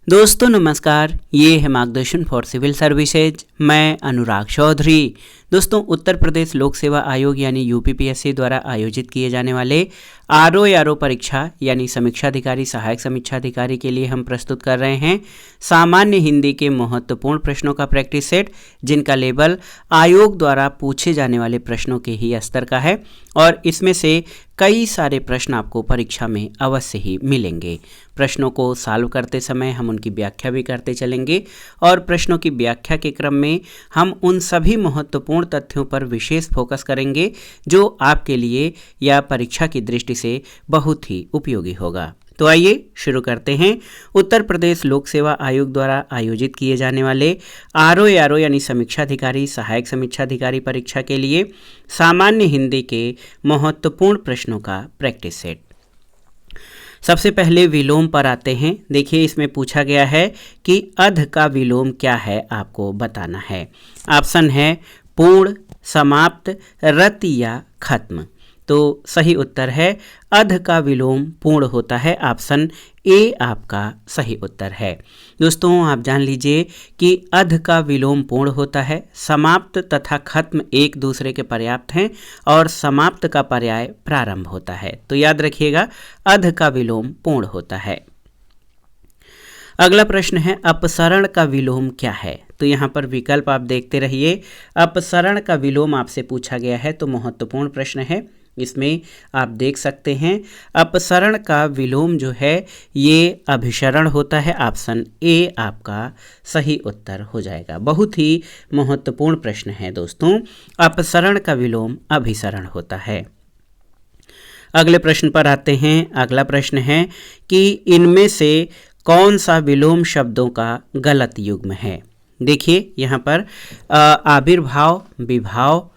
दोस्तों नमस्कार, ये है मार्गदर्शन फॉर सिविल सर्विसेज। मैं अनुराग चौधरी। दोस्तों उत्तर प्रदेश लोक सेवा आयोग यानी यूपीपीएससी द्वारा आयोजित किए जाने वाले आरओ परीक्षा यानी समीक्षाधिकारी सहायक समीक्षाधिकारी के लिए हम प्रस्तुत कर रहे हैं सामान्य हिंदी के महत्वपूर्ण प्रश्नों का प्रैक्टिस सेट, जिनका लेवल आयोग द्वारा पूछे जाने वाले प्रश्नों के ही स्तर का है और इसमें से कई सारे प्रश्न आपको परीक्षा में अवश्य ही मिलेंगे। प्रश्नों को सॉल्व करते समय हम उनकी व्याख्या भी करते चलेंगे और प्रश्नों की व्याख्या के क्रम में हम उन सभी महत्वपूर्ण तथ्यों पर विशेष फोकस करेंगे जो आपके लिए या परीक्षा की दृष्टि से बहुत ही उपयोगी होगा। तो आइए शुरू करते हैं। उत्तर प्रदेश लोक सेवा आयोग द्वारा आयोजित किए जाने वाले आरओ यानी समीक्षाधिकारी सहायक समीक्षाधिकारी परीक्षा के लिए सामान्य हिंदी के महत्वपूर्ण प्रश्नों का प्रैक्टिस सेट। सबसे पहले विलोम पर आते हैं। देखिए इसमें पूछा गया है कि अध का विलोम क्या है, आपको बताना है। ऑप्शन है पूर्ण, समाप्त, रत या खत्म। तो सही उत्तर है अध का विलोम पूर्ण होता है। ऑप्शन ए आपका सही उत्तर है। दोस्तों आप जान लीजिए कि अध का विलोम पूर्ण होता है, समाप्त तथा खत्म एक दूसरे के पर्याप्त हैं और समाप्त का पर्याय प्रारंभ होता है। तो याद रखिएगा अध का विलोम पूर्ण होता है। अगला प्रश्न है अपसरण का विलोम क्या है। तो यहाँ पर विकल्प आप देखते रहिए। अपसरण का विलोम आपसे पूछा गया है तो महत्वपूर्ण प्रश्न है। इसमें आप देख सकते हैं अपसरण का विलोम जो है ये अभिसरण होता है। ऑप्शन ए आपका सही उत्तर हो जाएगा। बहुत ही महत्वपूर्ण प्रश्न है दोस्तों। अपसरण का विलोम अभिसरण होता है। अगले प्रश्न पर आते हैं। अगला प्रश्न है कि इनमें से कौन सा विलोम शब्दों का गलत युग्म है। देखिए यहाँ पर आविर्भाव, विभाव,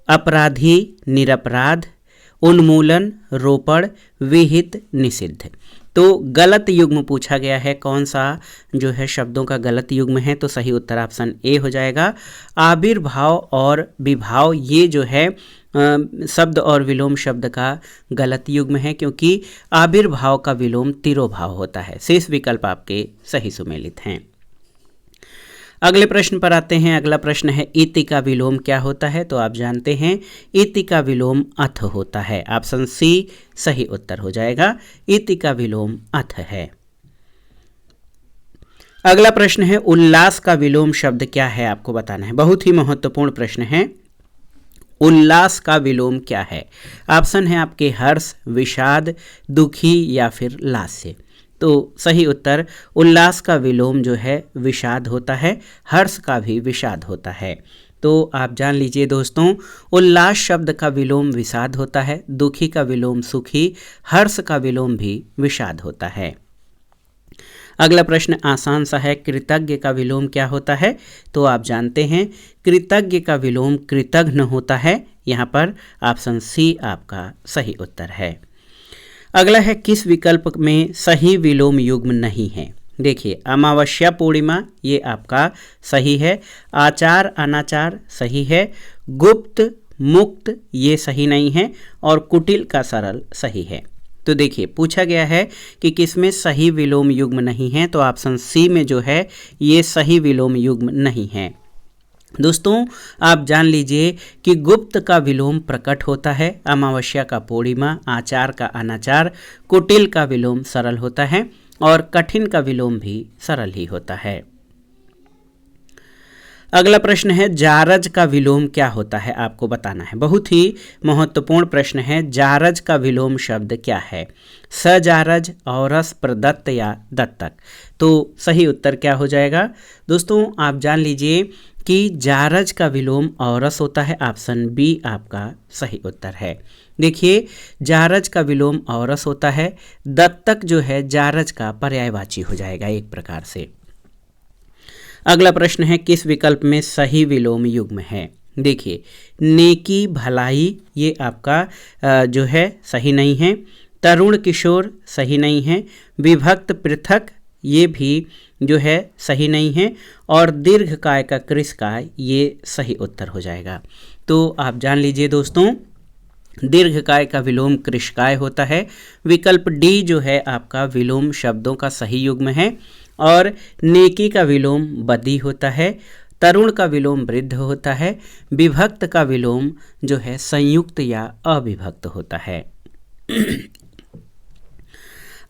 अपराधी, निरपराध, उन्मूलन, रोपण, विहित, निषिद्ध। तो गलत युग्म पूछा गया है, कौन सा जो है शब्दों का गलत युग्म है। तो सही उत्तर ऑप्शन ए हो जाएगा। आविर्भाव और विभाव ये जो है शब्द और विलोम शब्द का गलत युग्म है, क्योंकि आविर्भाव का विलोम तिरोभाव होता है। शेष विकल्प आपके सही सुमेलित हैं। अगले प्रश्न पर आते हैं। अगला प्रश्न है इति का विलोम क्या होता है। तो आप जानते हैं इति का विलोम अथ होता है। ऑप्शन सी सही उत्तर हो जाएगा। इति का विलोम अथ है। अगला प्रश्न है उल्लास का विलोम शब्द क्या है, आपको बताना है। बहुत ही महत्वपूर्ण प्रश्न है। उल्लास का विलोम क्या है। ऑप्शन है आपके हर्ष, विषाद, दुखी या फिर लास्य। तो सही उत्तर उल्लास का विलोम जो है विषाद होता है। हर्ष का भी विषाद होता है। तो आप जान लीजिए दोस्तों उल्लास शब्द का विलोम विषाद होता है, दुखी का विलोम सुखी, हर्ष का विलोम भी विषाद होता है। अगला प्रश्न आसान सा है। कृतज्ञ का विलोम क्या होता है। तो आप जानते हैं कृतज्ञ का विलोम कृतघ्न होता है। यहाँ पर ऑप्शन सी आपका सही उत्तर है। अगला है किस विकल्प में सही विलोम युग्म नहीं है। देखिए अमावस्या पूर्णिमा ये आपका सही है। आचार अनाचार सही है। गुप्त मुक्त ये सही नहीं है और कुटिल का सरल सही है। तो देखिए पूछा गया है कि किसमें सही विलोम युग्म नहीं है। तो ऑप्शन सी में जो है ये सही विलोम युग्म नहीं है। दोस्तों आप जान लीजिए कि गुप्त का विलोम प्रकट होता है, अमावस्या का पूर्णिमा, आचार का अनाचार, कुटिल का विलोम सरल होता है और कठिन का विलोम भी सरल ही होता है। अगला प्रश्न है जारज का विलोम क्या होता है, आपको बताना है। बहुत ही महत्वपूर्ण प्रश्न है। जारज का विलोम शब्द क्या है। सजारज, औरस, प्रदत्त या दत्तक। तो सही उत्तर क्या हो जाएगा। दोस्तों आप जान लीजिए कि जारज का विलोम औरस होता है। ऑप्शन बी आपका सही उत्तर है। देखिए जारज का विलोम औरस होता है। दत्तक जो है जारज का पर्यायवाची हो जाएगा एक प्रकार से। अगला प्रश्न है किस विकल्प में सही विलोम युग्म है। देखिए नेकी, भलाई ये आपका जो है सही नहीं है। तरुण, किशोर सही नहीं है। विभक्त, पृथक ये भी जो है सही नहीं है और दीर्घकाय का कृशकाय ये सही उत्तर हो जाएगा। तो आप जान लीजिए दोस्तों दीर्घकाय का विलोम कृशकाय होता है। विकल्प डी जो है आपका विलोम शब्दों का सही युग्म है। और नेकी का विलोम बदी होता है। तरुण का विलोम वृद्ध होता है। विभक्त का विलोम जो है संयुक्त या अविभक्त होता है।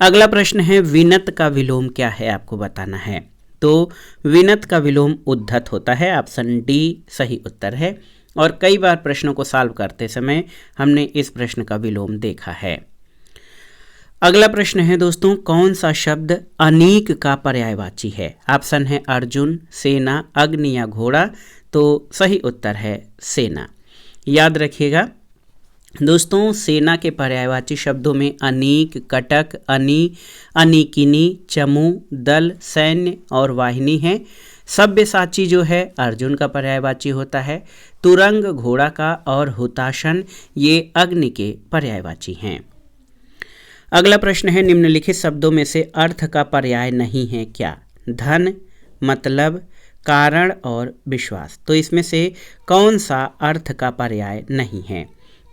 अगला प्रश्न है विनत का विलोम क्या है, आपको बताना है। तो विनत का विलोम उद्धत होता है। ऑप्शन डी सही उत्तर है। और कई बार प्रश्नों को सॉल्व करते समय हमने इस प्रश्न का विलोम देखा है। अगला प्रश्न है दोस्तों, कौन सा शब्द अनीक का पर्यायवाची है। ऑप्शन है अर्जुन, सेना, अग्नि या घोड़ा। तो सही उत्तर है सेना। याद रखिएगा दोस्तों, सेना के पर्यायवाची शब्दों में अनीक, कटक, अनीकिनी, चमू, दल, सैन्य और वाहिनी है। सब्यसाची जो है अर्जुन का पर्यायवाची होता है। तुरंग घोड़ा का और हुताशन ये अग्नि के पर्यायवाची हैं। अगला प्रश्न है निम्नलिखित शब्दों में से अर्थ का पर्याय नहीं है क्या। धन, मतलब, कारण और विश्वास। तो इसमें से कौन सा अर्थ का पर्याय नहीं है।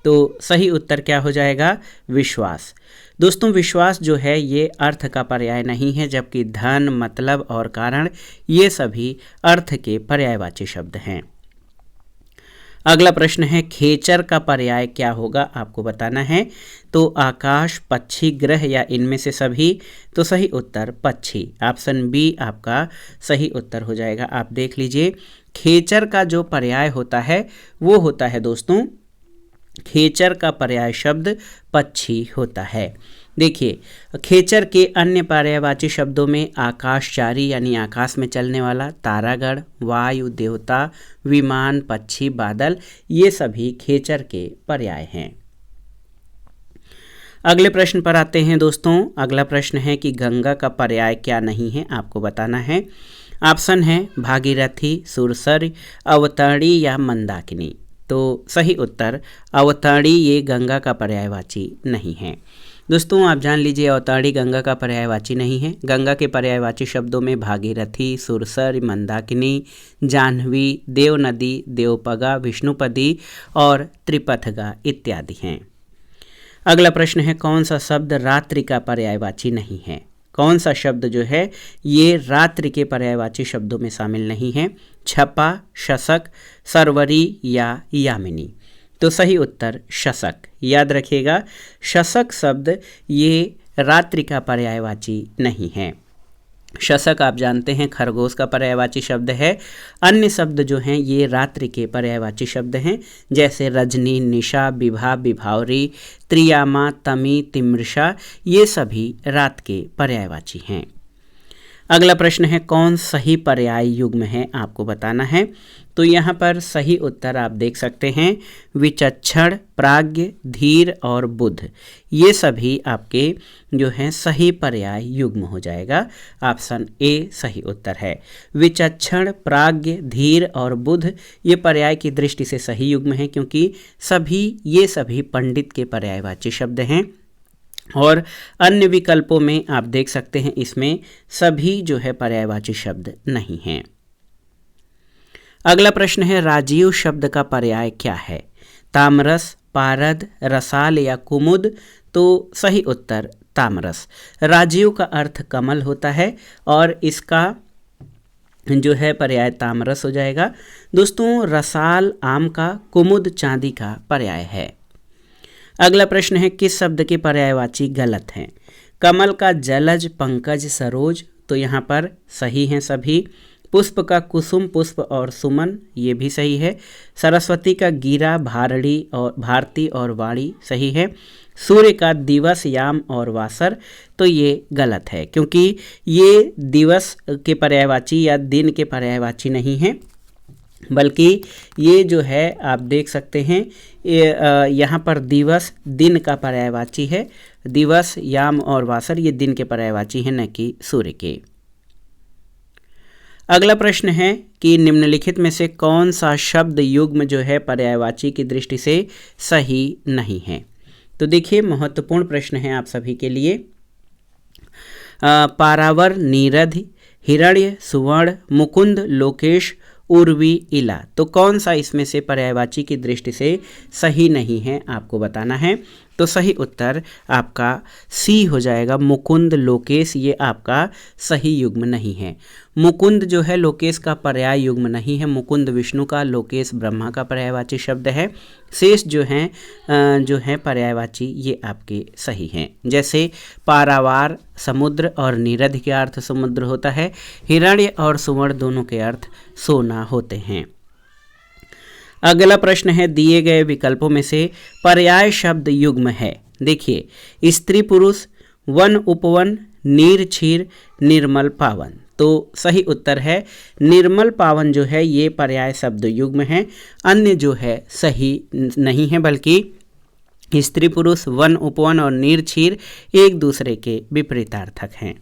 तो सही उत्तर क्या हो जाएगा, विश्वास। दोस्तों विश्वास जो है ये अर्थ का पर्याय नहीं है, जबकि धन, मतलब और कारण ये सभी अर्थ के पर्यायवाची शब्द हैं। अगला प्रश्न है खेचर का पर्याय क्या होगा, आपको बताना है। तो आकाश, पक्षी, ग्रह या इनमें से सभी। तो सही उत्तर पक्षी। ऑप्शन बी आपका सही उत्तर हो जाएगा। आप देख लीजिए खेचर का जो पर्याय होता है वो होता है दोस्तों, खेचर का पर्याय शब्द पक्षी होता है। देखिए खेचर के अन्य पर्यायवाची शब्दों में आकाशचारी यानी आकाश में चलने वाला, तारागढ़, वायु देवता, विमान, पक्षी, बादल ये सभी खेचर के पर्याय हैं। अगले प्रश्न पर आते हैं दोस्तों। अगला प्रश्न है कि गंगा का पर्याय क्या नहीं है, आपको बताना है। ऑप्शन है भागीरथी, सुरसर, अवतरणी या मंदाकिनी। तो सही उत्तर अवतरणी ये गंगा का पर्यायवाची नहीं है। दोस्तों आप जान लीजिए अवतरणी गंगा का पर्यायवाची नहीं है। गंगा के पर्यायवाची शब्दों में भागीरथी, सुरसर, मंदाकिनी, जाह्नवी, देवनदी, देवपगा, विष्णुपदी और त्रिपथगा इत्यादि हैं। अगला प्रश्न है कौन सा शब्द रात्रि का पर्यायवाची नहीं है। कौन सा शब्द जो है ये रात्रि के पर्यायवाची शब्दों में शामिल नहीं है। छपा, शशक, सरवरी या यामिनी। तो सही उत्तर शशक। याद रखिएगा शशक शब्द ये रात्रि का पर्यायवाची नहीं है। शशक आप जानते हैं खरगोश का पर्यायवाची शब्द है। अन्य शब्द जो हैं ये रात्रि के पर्यायवाची शब्द हैं, जैसे रजनी, निशा, विभा, विभावरी, त्रियामा, तमी, तिमृषा ये सभी रात के पर्यायवाची हैं। अगला प्रश्न है कौन सही पर्याय युग्म है, आपको बताना है। तो यहाँ पर सही उत्तर आप देख सकते हैं विचक्षण, प्राज्ञ, धीर और बुद्ध ये सभी आपके जो हैं सही पर्याय युग्म हो जाएगा। ऑप्शन ए सही उत्तर है। विचक्षण, प्राज्ञ, धीर और बुद्ध ये पर्याय की दृष्टि से सही युग्म है, क्योंकि ये सभी पंडित के पर्यायवाची शब्द हैं। और अन्य विकल्पों में आप देख सकते हैं इसमें सभी जो है पर्यायवाची शब्द नहीं हैं। अगला प्रश्न है राजीव शब्द का पर्याय क्या है। तामरस, पारद, रसाल या कुमुद। तो सही उत्तर तामरस। राजीव का अर्थ कमल होता है और इसका जो है पर्याय तामरस हो जाएगा। दोस्तों रसाल आम का, कुमुद चांदी का पर्याय है। अगला प्रश्न है किस शब्द के पर्यायवाची गलत हैं। कमल का जलज, पंकज, सरोज। तो यहाँ पर सही हैं सभी। पुष्प का कुसुम, पुष्प और सुमन ये भी सही है। सरस्वती का गिरा, भारड़ी और भारती और वाणी सही है। सूर्य का दिवस, याम और वासर। तो ये गलत है, क्योंकि ये दिवस के पर्यायवाची या दिन के पर्यायवाची नहीं है, बल्कि ये जो है आप देख सकते हैं यहाँ पर दिवस दिन का पर्यायवाची है। दिवस, याम और वासर ये दिन के पर्यायवाची हैं, न कि सूर्य के। अगला प्रश्न है कि निम्नलिखित में से कौन सा शब्द युग्म जो है पर्यायवाची की दृष्टि से सही नहीं है। तो देखिए महत्वपूर्ण प्रश्न है आप सभी के लिए। पारावर, नीरद, हिरण्य, सुवर्ण, मुकुंद, लोकेश उर्वी, इला। तो कौन सा इसमें से पर्यायवाची की दृष्टि से सही नहीं है आपको बताना है। तो सही उत्तर आपका सी हो जाएगा, मुकुंद लोकेश। ये आपका सही युग्म नहीं है। मुकुंद जो है लोकेश का पर्याय युग्म नहीं है। मुकुंद विष्णु का, लोकेश ब्रह्मा का पर्यायवाची शब्द है। शेष जो हैं पर्यायवाची ये आपके सही हैं। जैसे पारावार समुद्र और नीरद के अर्थ समुद्र होता है। हिरण्य और सुवर्ण दोनों के अर्थ सोना होते हैं। अगला प्रश्न है, दिए गए विकल्पों में से पर्याय शब्द युग्म है। देखिए, स्त्री पुरुष, वन उपवन, नीर क्षीर, निर्मल पावन। तो सही उत्तर है निर्मल पावन जो है ये पर्याय शब्द युग्म है। अन्य जो है सही नहीं है, बल्कि स्त्री पुरुष, वन उपवन और नीर क्षीर एक दूसरे के विपरीतार्थक हैं।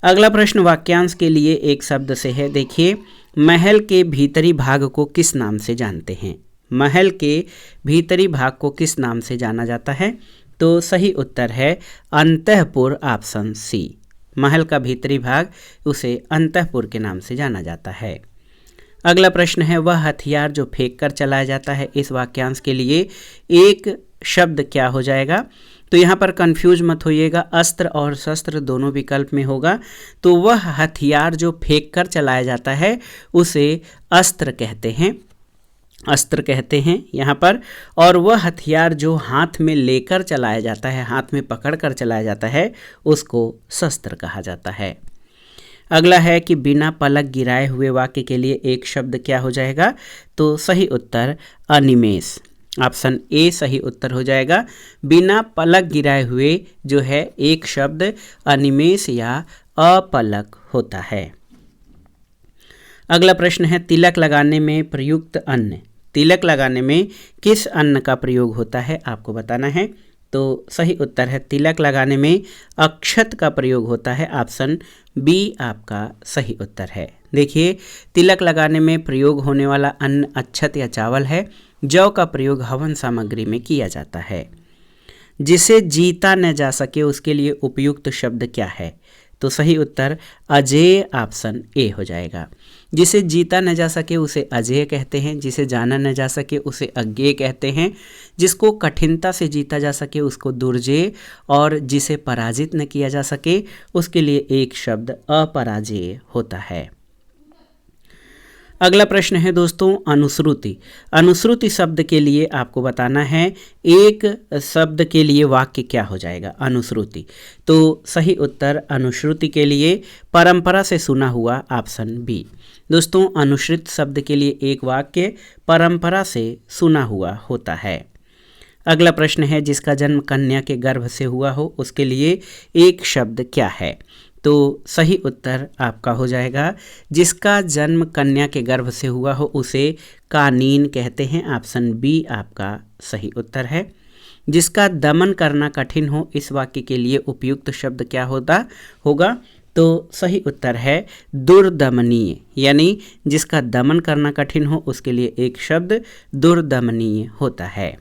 अगला प्रश्न वाक्यांश के लिए एक शब्द से है। देखिए, महल के भीतरी भाग को किस नाम से जानते हैं? महल के भीतरी भाग को किस नाम से जाना जाता है? तो सही उत्तर है अंतःपुर, ऑप्शन सी। महल का भीतरी भाग उसे अंतःपुर के नाम से जाना जाता है। अगला प्रश्न है, वह हथियार जो फेंक कर चलाया जाता है। इस वाक्यांश के लिए एक शब्द क्या हो जाएगा? तो यहाँ पर कंफ्यूज मत होइएगा, अस्त्र और शस्त्र दोनों विकल्प में होगा। तो वह हथियार जो फेंक कर चलाया जाता है उसे अस्त्र कहते हैं, अस्त्र कहते हैं यहाँ पर। और वह हथियार जो हाथ में लेकर चलाया जाता है, हाथ में पकड़ कर चलाया जाता है, उसको शस्त्र कहा जाता है। अगला है कि बिना पलक गिराए हुए वाक्य के लिए एक शब्द क्या हो जाएगा? तो सही उत्तर अनिमेष, ऑप्शन ए सही उत्तर हो जाएगा। बिना पलक गिराए हुए जो है एक शब्द अनिमेष या अपलक होता है। अगला प्रश्न है, तिलक लगाने में प्रयुक्त अन्न। तिलक लगाने में किस अन्न का प्रयोग होता है आपको बताना है। तो सही उत्तर है तिलक लगाने में अक्षत का प्रयोग होता है, ऑप्शन बी आपका सही उत्तर है। देखिए, तिलक लगाने में प्रयोग होने वाला अन्न अक्षत या चावल है। जौ का प्रयोग हवन सामग्री में किया जाता है। जिसे जीता न जा सके उसके लिए उपयुक्त शब्द क्या है? तो सही उत्तर अजेय, ऑप्शन ए हो जाएगा। जिसे जीता न जा सके उसे अजेय कहते हैं। जिसे जाना न जा सके उसे अज्ञेय कहते हैं। जिसको कठिनता से जीता जा सके उसको दुर्जेय, और जिसे पराजित न किया जा सके उसके लिए एक शब्द अपराजेय होता है। अगला प्रश्न है दोस्तों, अनुश्रुति। अनुश्रुति शब्द के लिए आपको बताना है एक शब्द के लिए वाक्य क्या हो जाएगा अनुश्रुति। तो सही उत्तर अनुश्रुति के लिए परंपरा से सुना हुआ, ऑप्शन बी। दोस्तों, अनुश्रुत शब्द के लिए एक वाक्य परंपरा से सुना हुआ होता है। अगला प्रश्न है, जिसका जन्म कन्या के गर्भ से हुआ हो उसके लिए एक शब्द क्या है? तो सही उत्तर आपका हो जाएगा जिसका जन्म कन्या के गर्भ से हुआ हो उसे कानीन कहते हैं, ऑप्शन बी आपका सही उत्तर है। जिसका दमन करना कठिन हो, इस वाक्य के लिए उपयुक्त शब्द क्या होगा? तो सही उत्तर है दुर्दमनीय, यानी जिसका दमन करना कठिन हो उसके लिए एक शब्द दुर्दमनीय होता है।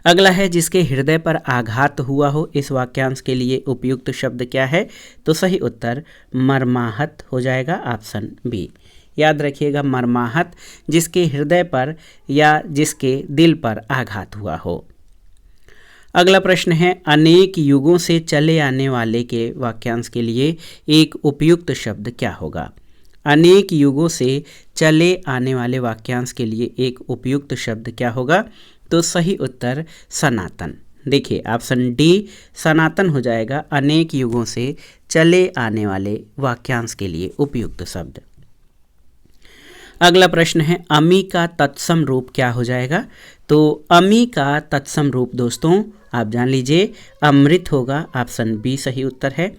अगला है, जिसके हृदय पर आघात हुआ हो, इस वाक्यांश के लिए उपयुक्त शब्द क्या है? तो सही उत्तर मर्माहत हो जाएगा, ऑप्शन बी। याद रखिएगा, मर्माहत जिसके हृदय पर या जिसके दिल पर आघात हुआ हो। अगला प्रश्न है, अनेक युगों से चले आने वाले के वाक्यांश के लिए एक उपयुक्त शब्द क्या होगा? अनेक युगों से चले आने वाले वाक्यांश के लिए एक उपयुक्त शब्द क्या होगा? तो सही उत्तर सनातन। देखिए, ऑप्शन डी सनातन हो जाएगा अनेक युगों से चले आने वाले वाक्यांश के लिए उपयुक्त शब्द। अगला प्रश्न है, अमी का तत्सम रूप क्या हो जाएगा? तो अमी का तत्सम रूप दोस्तों आप जान लीजिए अमृत होगा, ऑप्शन बी सही उत्तर है।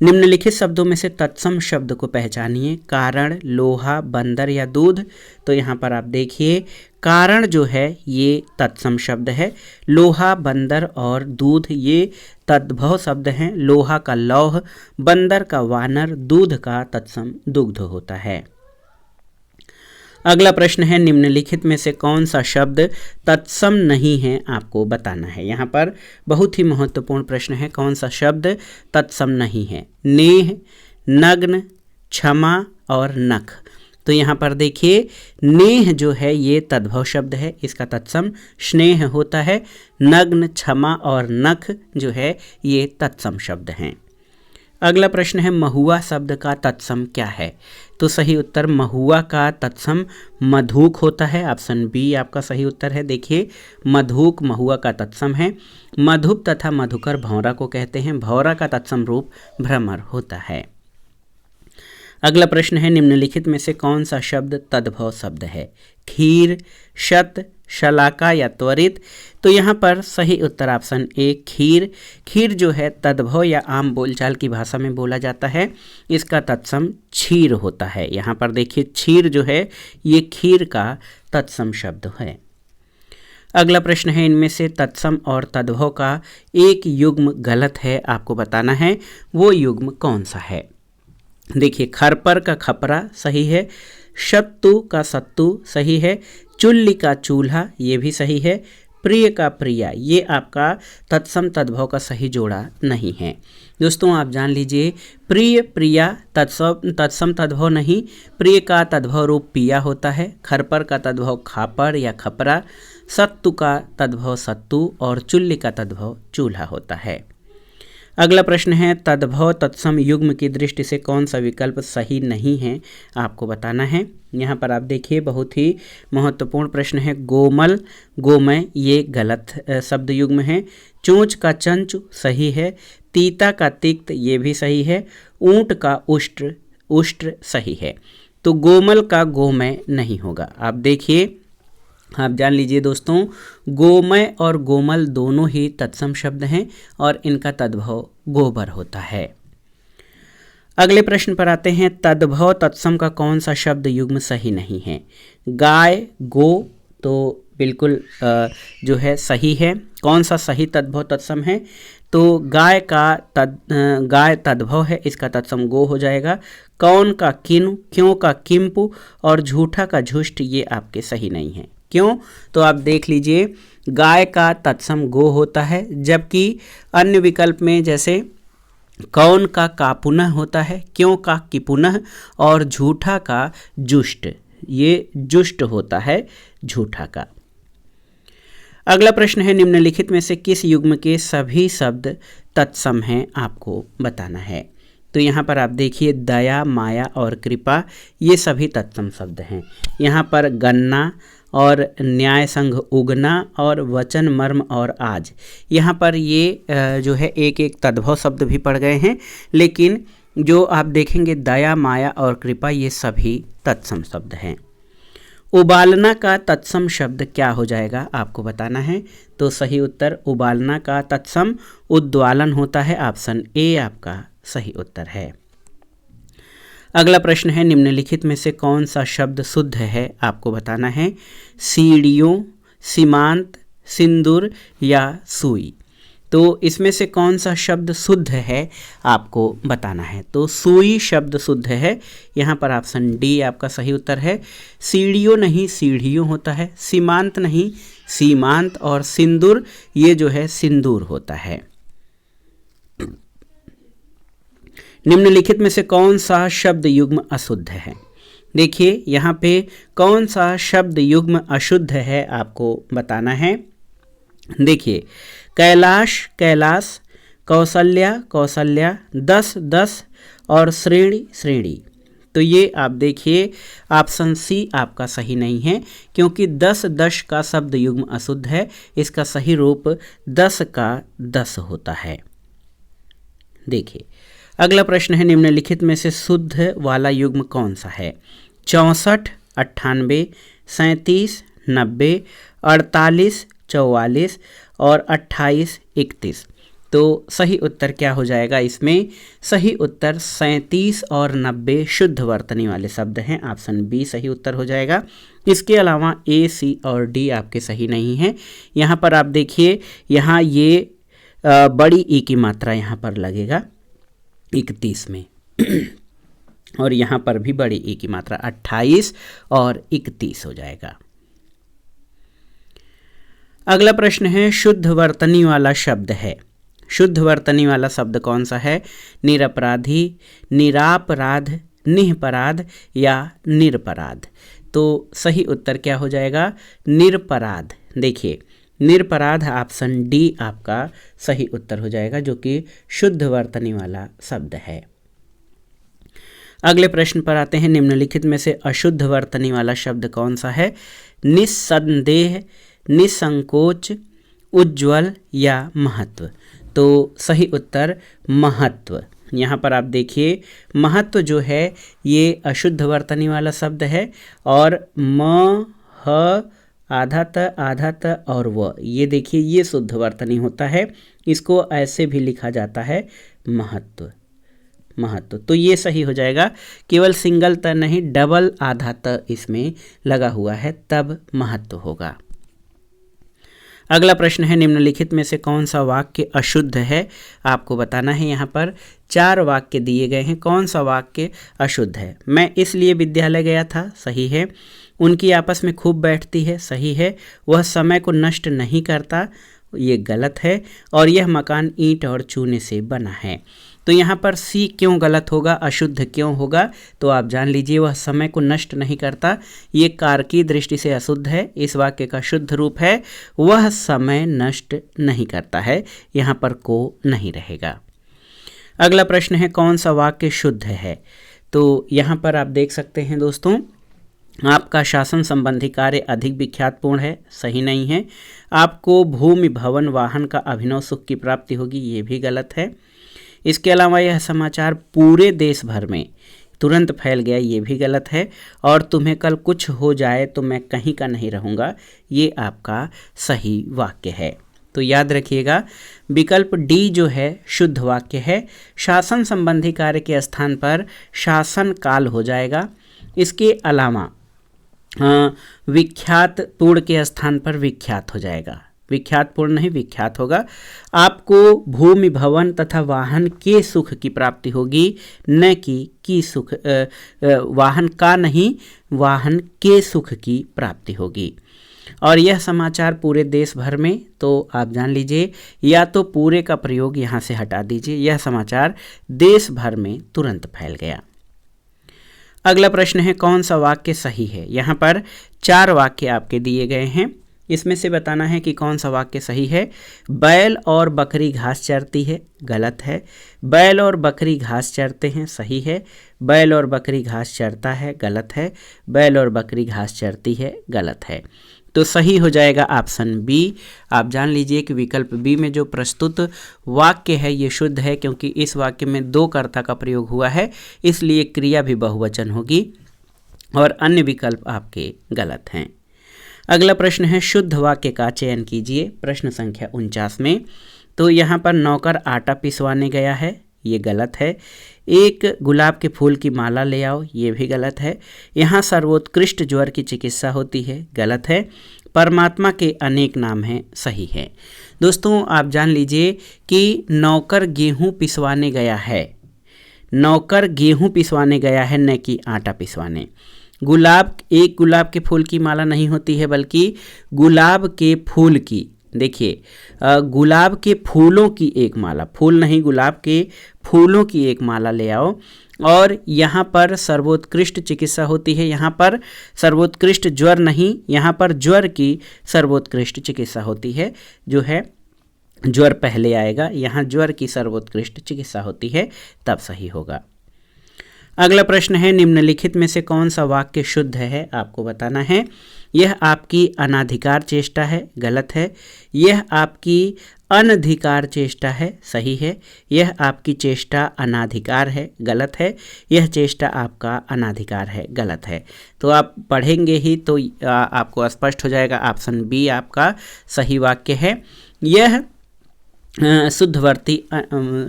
निम्नलिखित शब्दों में से तत्सम शब्द को पहचानिए। कारण, लोहा, बंदर या दूध। तो यहाँ पर आप देखिए, कारण जो है ये तत्सम शब्द है। लोहा, बंदर और दूध ये तद्भव शब्द हैं। लोहा का लौह, बंदर का वानर, दूध का तत्सम दुग्ध होता है। अगला प्रश्न है, निम्नलिखित में से कौन सा शब्द तत्सम नहीं है आपको बताना है। यहाँ पर बहुत ही महत्वपूर्ण प्रश्न है, कौन सा शब्द तत्सम नहीं है? नेह, नग्न, क्षमा और नख। तो यहाँ पर देखिए नेह जो है ये तद्भव शब्द है, इसका तत्सम स्नेह होता है। नग्न, क्षमा और नख जो है ये तत्सम शब्द हैं। अगला प्रश्न है महुआ शब्द का तत्सम क्या है? तो सही उत्तर महुआ का तत्सम मधुक होता है। ऑप्शन बी आपका सही उत्तर है। देखिए मधुक महुआ का तत्सम है। मधुप तथा मधुकर भौरा को कहते हैं। भौरा का तत्सम रूप भ्रमर होता है। अगला प्रश्न है निम्नलिखित में से कौन सा शब्द तद्भव शब्द है? खीर, शत, शलाका या त्वरित? तो यहाँ पर सही उत्तर ऑप्शन ए खीर। खीर जो है तद्भव या आम बोलचाल की भाषा में बोला जाता है। इसका तत्सम क्षीर होता है। यहाँ पर देखिए क्षीर जो है ये खीर का तत्सम शब्द है। अगला प्रश्न है इनमें से तत्सम और तद्भव का एक युग्म गलत है, आपको बताना है वो युग्म कौन सा है। देखिए खरपर का खपरा सही है। शत्तु का सत्तु सही है। चुल्ली का चूल्हा ये भी सही है। प्रिय का प्रिया ये आपका तत्सम तद्भव का सही जोड़ा नहीं है। दोस्तों आप जान लीजिए प्रिय प्रिया तत्सम तद्भव नहीं, प्रिय का तद्भव रूप पिया होता है। खरपर का तद्भव खापर या खपरा, सत्तु का तद्भव सत्तु और चुल्ली का तद्भव चूल्हा होता है। अगला प्रश्न है तद्भव तत्सम युग्म की दृष्टि से कौन सा विकल्प सही नहीं है, आपको बताना है। यहाँ पर आप देखिए बहुत ही महत्वपूर्ण प्रश्न है। गोमल, गोमय ये गलत शब्द युग्म है। चोंच का चंचु सही है। तीता का तिक्त ये भी सही है। ऊंट का उष्ट्र, उष्ट्र सही है। तो गोमल का गोमय नहीं होगा। आप देखिए आप जान लीजिए दोस्तों गोमय और गोमल दोनों ही तत्सम शब्द हैं और इनका तद्भव गोबर होता है। अगले प्रश्न पर आते हैं तद्भव तत्सम का कौन सा शब्द युग्म सही नहीं है। गाय, गो तो बिल्कुल जो है सही है। कौन सा सही तद्भव तत्सम है? तो गाय तद्भव है, इसका तत्सम गो हो जाएगा। कौन का किनु, क्यों का किंपु और झूठा का झुष्ट ये आपके सही नहीं है। क्यों? तो आप देख लीजिए गाय का तत्सम गो होता है, जबकि अन्य विकल्प में जैसे कौन का कापुनः होता है, क्यों का किपुनः और झूठा का जुष्ट, ये जुष्ट होता है झूठा का। अगला प्रश्न है निम्नलिखित में से किस युग्म के सभी शब्द तत्सम हैं, आपको बताना है। तो यहाँ पर आप देखिए दया, माया और कृपा ये सभी तत्सम शब्द हैं। यहाँ पर गन्ना और न्याय संघ उगना और वचन मर्म और आज यहाँ पर ये जो है एक एक तद्भव शब्द भी पड़ गए हैं, लेकिन जो आप देखेंगे दया, माया और कृपा ये सभी तत्सम शब्द हैं। उबालना का तत्सम शब्द क्या हो जाएगा, आपको बताना है। तो सही उत्तर उबालना का तत्सम उद्वालन होता है। ऑप्शन ए आपका सही उत्तर है। अगला प्रश्न है निम्नलिखित में से कौन सा शब्द शुद्ध है, आपको बताना है। सीढ़ियों, सीमांत, सिंदूर या सुई? तो इसमें से कौन सा शब्द शुद्ध है, आपको बताना है। तो सुई शब्द शुद्ध है। यहाँ पर ऑप्शन डी आपका सही उत्तर है। सीढ़ियों नहीं सीढ़ियों होता है। सीमांत नहीं सीमांत और सिंदूर ये जो है सिंदूर होता है। निम्नलिखित में से कौन सा शब्द युग्म अशुद्ध है? देखिए यहाँ पे कौन सा शब्द युग्म अशुद्ध है, आपको बताना है। देखिए कैलाश, कैलाश, कौशल्या, कौशल्या, दस, दस और श्रेणी, श्रेणी। तो ये आप देखिए ऑप्शन सी आपका सही नहीं है, क्योंकि दस, दश का शब्द युग्म अशुद्ध है। इसका सही रूप दस का दस होता है। देखिए अगला प्रश्न है निम्नलिखित में से शुद्ध वाला युग्म कौन सा है? 64, 98, 37, 90, 48, 44 और 28, 31। तो सही उत्तर क्या हो जाएगा इसमें? सही उत्तर 37 और 90 शुद्ध वर्तनी वाले शब्द हैं। ऑप्शन बी सही उत्तर हो जाएगा। इसके अलावा ए, सी और डी आपके सही नहीं हैं। यहाँ पर आप देखिए यहाँ ये बड़ी ई की मात्रा यहाँ पर लगेगा 31 में और यहाँ पर भी बड़ी ई की मात्रा 28 और 31 हो जाएगा। अगला प्रश्न है शुद्ध वर्तनी वाला शब्द है। शुद्ध वर्तनी वाला शब्द कौन सा है? निरपराधी, निरापराध, निरपराध या निरपराध। तो सही उत्तर क्या हो जाएगा? निरपराध। देखिए निरपराध ऑप्शन डी आपका सही उत्तर हो जाएगा, जो कि शुद्ध वर्तनी वाला शब्द है। अगले प्रश्न पर आते हैं। निम्नलिखित में से अशुद्ध वर्तनी वाला शब्द कौन सा है? निस्संदेह, निसंकोच, उज्ज्वल या महत्व। तो सही उत्तर महत्व। यहाँ पर आप देखिए महत्व जो है ये अशुद्ध वर्तनी वाला शब्द है, और म, ह, आधा त और व, ये देखिए ये शुद्ध वर्तनी होता है। इसको ऐसे भी लिखा जाता है महत्व। महत्व तो ये सही हो जाएगा। केवल सिंगल त नहीं, डबल आधा त इसमें लगा हुआ है, तब महत्व होगा। अगला प्रश्न है। निम्नलिखित में से कौन सा वाक्य अशुद्ध है? आपको बताना है। यहाँ पर 4 वाक्य दिए गए हैं, कौन सा वाक्य अशुद्ध है? मैं इसलिए विद्यालय गया था, सही है। उनकी आपस में खूब बैठती है, सही है। वह समय को नष्ट नहीं करता, ये गलत है। और यह मकान ईंट और चूने से बना है। तो यहाँ पर सी क्यों गलत होगा, अशुद्ध क्यों होगा? तो आप जान लीजिए, वह समय को नष्ट नहीं करता, ये कार की दृष्टि से अशुद्ध है। इस वाक्य का शुद्ध रूप है वह समय नष्ट नहीं करता है, यहाँ पर को नहीं रहेगा। अगला प्रश्न है। कौन सा वाक्य शुद्ध है? तो यहाँ पर आप देख सकते हैं दोस्तों, आपका शासन संबंधी कार्य अधिक विख्यातपूर्ण है, सही नहीं है। आपको भूमि, भवन, वाहन का अभिनव सुख की प्राप्ति होगी, ये भी गलत है। इसके अलावा यह समाचार पूरे देश भर में तुरंत फैल गया, ये भी गलत है। और तुम्हें कल कुछ हो जाए तो मैं कहीं का नहीं रहूँगा, ये आपका सही वाक्य है। तो याद रखिएगा, विकल्प डी जो है शुद्ध वाक्य है। शासन संबंधी कार्य के स्थान पर शासन काल हो जाएगा। इसके अलावा विख्यात पूर्ण के स्थान पर विख्यात हो जाएगा, विख्यात पूर्ण नहीं विख्यात होगा। आपको भूमि, भवन तथा वाहन के सुख की प्राप्ति होगी, न कि सुख, वाहन का नहीं, वाहन के सुख की प्राप्ति होगी। और यह समाचार पूरे देश भर में, तो आप जान लीजिए या तो पूरे का प्रयोग यहाँ से हटा दीजिए, यह समाचार देश भर में तुरंत फैल गया। अगला प्रश्न है। कौन सा वाक्य सही है? यहाँ पर 4 वाक्य आपके दिए गए हैं, इसमें से बताना है कि कौन सा वाक्य सही है। बैल और बकरी घास चरती है, गलत है। बैल और बकरी घास चरते हैं, सही है। बैल और बकरी घास चरता है, गलत है। बैल और बकरी घास चरती है, गलत है। तो सही हो जाएगा ऑप्शन बी। आप जान लीजिए कि विकल्प बी में जो प्रस्तुत वाक्य है ये शुद्ध है, क्योंकि इस वाक्य में 2 कर्ता का प्रयोग हुआ है, इसलिए क्रिया भी बहुवचन होगी, और अन्य विकल्प आपके गलत हैं। अगला प्रश्न है। शुद्ध वाक्य का चयन कीजिए, प्रश्न संख्या 49 में। तो यहाँ पर नौकर आटा पिसवाने गया है, ये गलत है। एक गुलाब के फूल की माला ले आओ, ये भी गलत है। यहाँ सर्वोत्कृष्ट ज्वर की चिकित्सा होती है, गलत है। परमात्मा के अनेक नाम हैं, सही है। दोस्तों आप जान लीजिए कि नौकर गेहूँ पिसवाने गया है, नौकर गेहूँ पिसवाने गया है, न कि आटा पिसवाने। एक गुलाब के फूल की माला नहीं होती है, बल्कि गुलाब के फूल की, देखिए गुलाब के फूलों की एक माला, फूल नहीं गुलाब के फूलों की एक माला ले आओ। और यहाँ पर सर्वोत्कृष्ट चिकित्सा होती है, यहाँ पर सर्वोत्कृष्ट ज्वर नहीं, यहाँ पर ज्वर की सर्वोत्कृष्ट चिकित्सा होती है, जो है ज्वर पहले आएगा, यहाँ ज्वर की सर्वोत्कृष्ट चिकित्सा होती है, तब सही होगा। अगला प्रश्न है। निम्नलिखित में से कौन सा वाक्य शुद्ध है? आपको बताना है। यह आपकी अनाधिकार चेष्टा है, गलत है। यह आपकी अनधिकार चेष्टा है, सही है। यह आपकी चेष्टा अनाधिकार है, गलत है। यह चेष्टा आपका अनाधिकार है, गलत है। तो आप पढ़ेंगे ही तो आपको स्पष्ट हो जाएगा, ऑप्शन बी आपका सही वाक्य है। यह शुद्धवर्ती,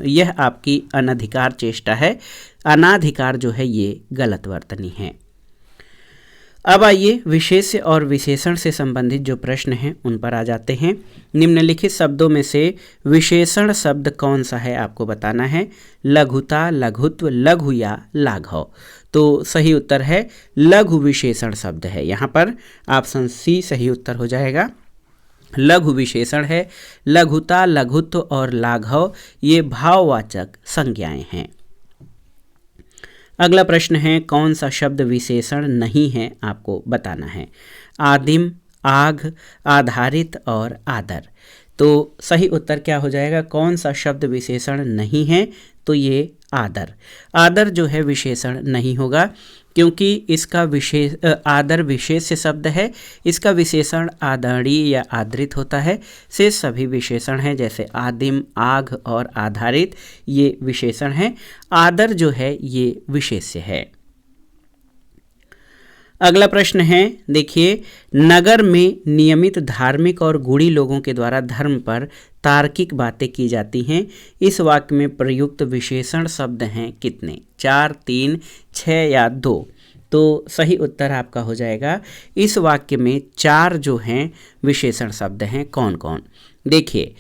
यह आपकी अनधिकार चेष्टा है, अनाधिकार जो है ये गलत वर्तनी है। अब आइए विशेष्य और विशेषण से संबंधित जो प्रश्न हैं उन पर आ जाते हैं। निम्नलिखित शब्दों में से विशेषण शब्द कौन सा है? आपको बताना है। लघुता, लघुत्व, लघु या लाघव। तो सही उत्तर है लघु विशेषण शब्द है, यहाँ पर ऑप्शन सी सही उत्तर हो जाएगा। लघु विशेषण है। लघुता, लघुत्व और लाघव ये भाववाचक संज्ञाएं हैं। अगला प्रश्न है कौन सा शब्द विशेषण नहीं है, आपको बताना है। आदिम, आघ, आधारित और आदर। तो सही उत्तर क्या हो जाएगा, कौन सा शब्द विशेषण नहीं है, तो ये आदर। आदर जो है विशेषण नहीं होगा क्योंकि इसका आदर विशेष्य शब्द है, इसका विशेषण आदरणीय या आदरित होता है। शेष सभी विशेषण हैं जैसे आदिम, आघ और आधारित, ये विशेषण हैं। आदर जो है ये विशेष्य है। अगला प्रश्न है, देखिए, नगर में नियमित धार्मिक और गूढ़ी लोगों के द्वारा धर्म पर तार्किक बातें की जाती हैं। इस वाक्य में प्रयुक्त विशेषण शब्द हैं कितने, 4, 3, 6 या 2। तो सही उत्तर आपका हो जाएगा, इस वाक्य में 4 जो हैं विशेषण शब्द हैं। कौन कौन, देखिए,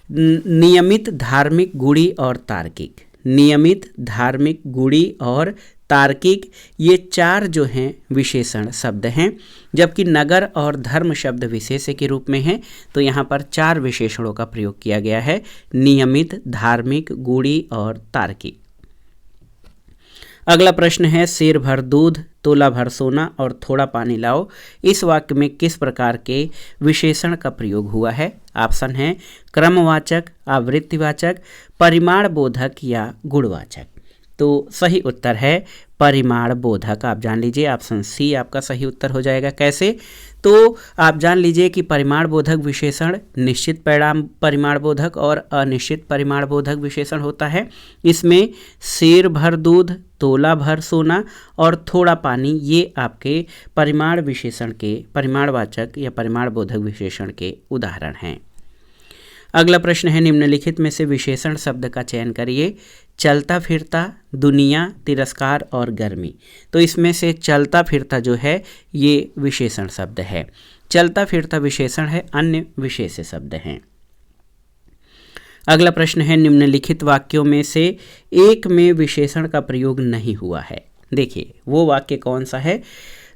नियमित, धार्मिक, गूढ़ी और तार्किक। नियमित, धार्मिक, गूढ़ी और तार्किक, ये 4 जो हैं विशेषण शब्द हैं। जबकि नगर और धर्म शब्द विशेष्य के रूप में हैं, तो यहाँ पर 4 विशेषणों का प्रयोग किया गया है, नियमित, धार्मिक, गूढ़ी और तार्किक। अगला प्रश्न है, सिर भर दूध, तोला भर सोना और थोड़ा पानी लाओ। इस वाक्य में किस प्रकार के विशेषण का प्रयोग हुआ है? ऑप्शन है क्रमवाचक, आवृत्तिवाचक, परिमाण बोधक या गुणवाचक। तो सही उत्तर है परिमाण बोधक। आप जान लीजिए, ऑप्शन सी आपका सही उत्तर हो जाएगा। कैसे? तो आप जान लीजिए कि परिमाण बोधक विशेषण निश्चित परिमाण बोधक और अनिश्चित परिमाण बोधक विशेषण होता है। इसमें सेर भर दूध, तोला भर सोना और थोड़ा पानी, ये आपके परिमाण विशेषण के, परिमाणवाचक या परिमाण बोधक विशेषण के उदाहरण हैं। अगला प्रश्न है, निम्नलिखित में से विशेषण शब्द का चयन करिए। चलता फिरता, दुनिया, तिरस्कार और गर्मी। तो इसमें से चलता फिरता जो है ये विशेषण शब्द है। चलता फिरता विशेषण है, अन्य विशेष्य शब्द हैं। अगला प्रश्न है, निम्नलिखित वाक्यों में से एक में विशेषण का प्रयोग नहीं हुआ है। देखिए वो वाक्य कौन सा है?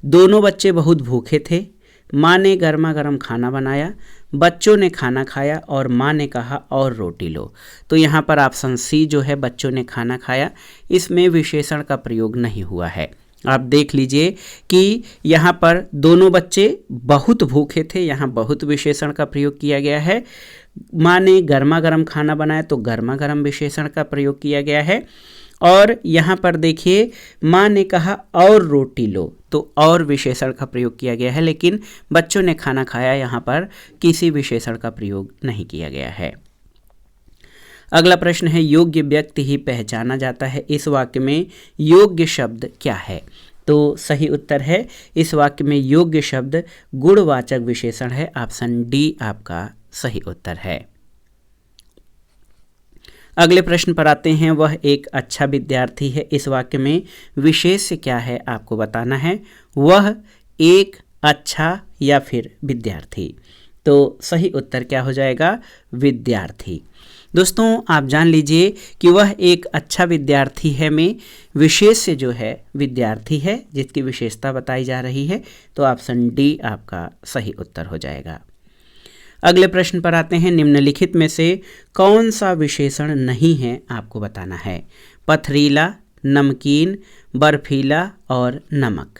दोनों बच्चे बहुत भूखे थे, माँ ने गर्मा गर्म खाना बनाया, बच्चों ने खाना खाया और माँ ने कहा और रोटी लो। तो यहाँ पर ऑप्शन सी जो है बच्चों ने खाना खाया, इसमें विशेषण का प्रयोग नहीं हुआ है। आप देख लीजिए कि यहाँ पर दोनों बच्चे बहुत भूखे थे, यहाँ बहुत विशेषण का प्रयोग किया गया है। माँ ने गर्मा गर्म खाना बनाया, तो गर्मा गर्म विशेषण का प्रयोग किया गया है। और यहाँ पर देखिए माँ ने कहा और रोटी लो, तो और विशेषण का प्रयोग किया गया है, लेकिन बच्चों ने खाना खाया, यहाँ पर किसी विशेषण का प्रयोग नहीं किया गया है। अगला प्रश्न है, योग्य व्यक्ति ही पहचाना जाता है। इस वाक्य में योग्य शब्द क्या है? तो सही उत्तर है, इस वाक्य में योग्य शब्द गुणवाचक विशेषण है। ऑप्शन डी आपका सही उत्तर है। अगले प्रश्न पर आते हैं, वह एक अच्छा विद्यार्थी है। इस वाक्य में विशेष्य क्या है आपको बताना है। वह एक अच्छा या फिर विद्यार्थी। तो सही उत्तर क्या हो जाएगा? विद्यार्थी। दोस्तों आप जान लीजिए कि वह एक अच्छा विद्यार्थी है में विशेष्य जो है विद्यार्थी है, जिसकी विशेषता बताई जा रही है। तो ऑप्शन डी आपका सही उत्तर हो जाएगा। अगले प्रश्न पर आते हैं, निम्नलिखित में से कौन सा विशेषण नहीं है आपको बताना है। पथरीला, नमकीन, बर्फीला और नमक।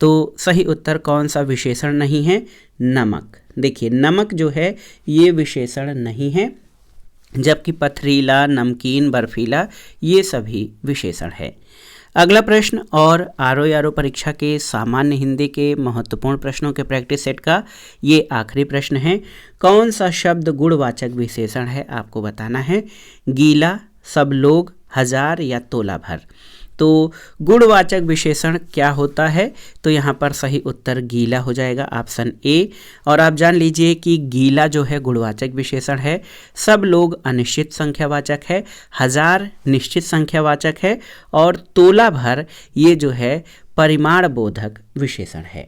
तो सही उत्तर कौन सा विशेषण नहीं है? नमक। देखिए नमक जो है ये विशेषण नहीं है, जबकि पथरीला, नमकीन, बर्फीला ये सभी विशेषण है। अगला प्रश्न और आरओ परीक्षा के सामान्य हिंदी के महत्वपूर्ण प्रश्नों के प्रैक्टिस सेट का ये आखिरी प्रश्न है। कौन सा शब्द गुणवाचक विशेषण है आपको बताना है। गीला, सब लोग, हजार या तोला भर। तो गुणवाचक विशेषण क्या होता है? तो यहाँ पर सही उत्तर गीला हो जाएगा, ऑप्शन ए। और आप जान लीजिए कि गीला जो है गुणवाचक विशेषण है, सब लोग अनिश्चित संख्यावाचक है, हजार निश्चित संख्यावाचक है और तोला भर ये जो है परिमाण बोधक विशेषण है।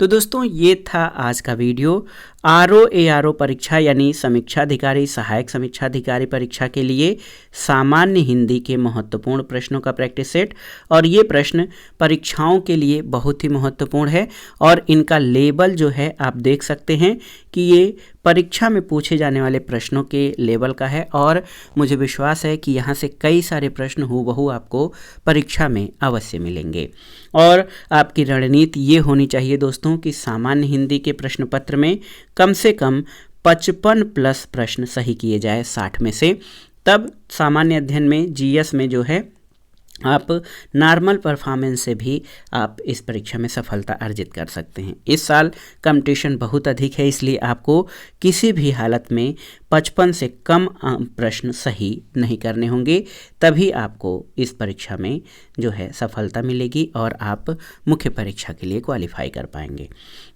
तो दोस्तों ये था आज का वीडियो। RO-ARO परीक्षा यानी समीक्षाधिकारी सहायक समीक्षाधिकारी परीक्षा के लिए सामान्य हिंदी के महत्वपूर्ण प्रश्नों का प्रैक्टिस सेट। और ये प्रश्न परीक्षाओं के लिए बहुत ही महत्वपूर्ण है और इनका लेवल जो है आप देख सकते हैं कि ये परीक्षा में पूछे जाने वाले प्रश्नों के लेवल का है और मुझे विश्वास है कि यहाँ से कई सारे प्रश्न हूबहू आपको परीक्षा में अवश्य मिलेंगे। और आपकी रणनीति ये होनी चाहिए दोस्तों कि सामान्य हिंदी के प्रश्न पत्र में कम से कम 55+ प्रश्न सही किए जाए 60 में से, तब सामान्य अध्ययन में GS में जो है आप नॉर्मल परफॉर्मेंस से भी आप इस परीक्षा में सफलता अर्जित कर सकते हैं। इस साल कंपटीशन बहुत अधिक है, इसलिए आपको किसी भी हालत में 55 से कम प्रश्न सही नहीं करने होंगे, तभी आपको इस परीक्षा में जो है सफलता मिलेगी और आप मुख्य परीक्षा के लिए क्वालिफाई कर पाएंगे।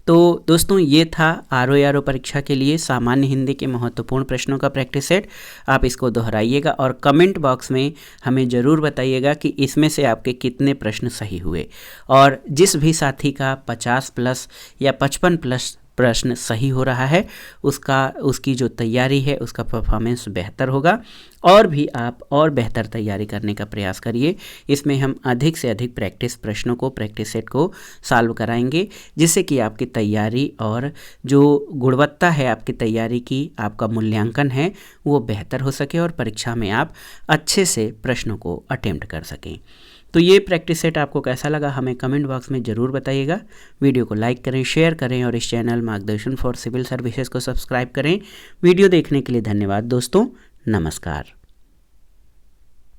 तो दोस्तों ये था RO-ARO परीक्षा के लिए सामान्य हिंदी के महत्वपूर्ण प्रश्नों का प्रैक्टिस सेट। आप इसको दोहराइएगा और कमेंट बॉक्स में हमें ज़रूर बताइएगा कि इसमें से आपके कितने प्रश्न सही हुए। और जिस भी साथी का 50+ या 55+ प्रश्न सही हो रहा है उसकी जो तैयारी है उसका परफॉर्मेंस बेहतर होगा। और भी आप और बेहतर तैयारी करने का प्रयास करिए। इसमें हम अधिक से अधिक प्रश्नों को प्रैक्टिस सेट को सॉल्व कराएंगे, जिससे कि आपकी तैयारी और जो गुणवत्ता है आपकी तैयारी की, आपका मूल्यांकन है वो बेहतर हो सके और परीक्षा में आप अच्छे से प्रश्नों को अटेम्प्ट कर सकें। तो ये प्रैक्टिस सेट आपको कैसा लगा हमें कमेंट बॉक्स में ज़रूर बताइएगा। वीडियो को लाइक करें, शेयर करें और इस चैनल मार्गदर्शन फॉर सिविल सर्विसेज को सब्सक्राइब करें। वीडियो देखने के लिए धन्यवाद दोस्तों, नमस्कार।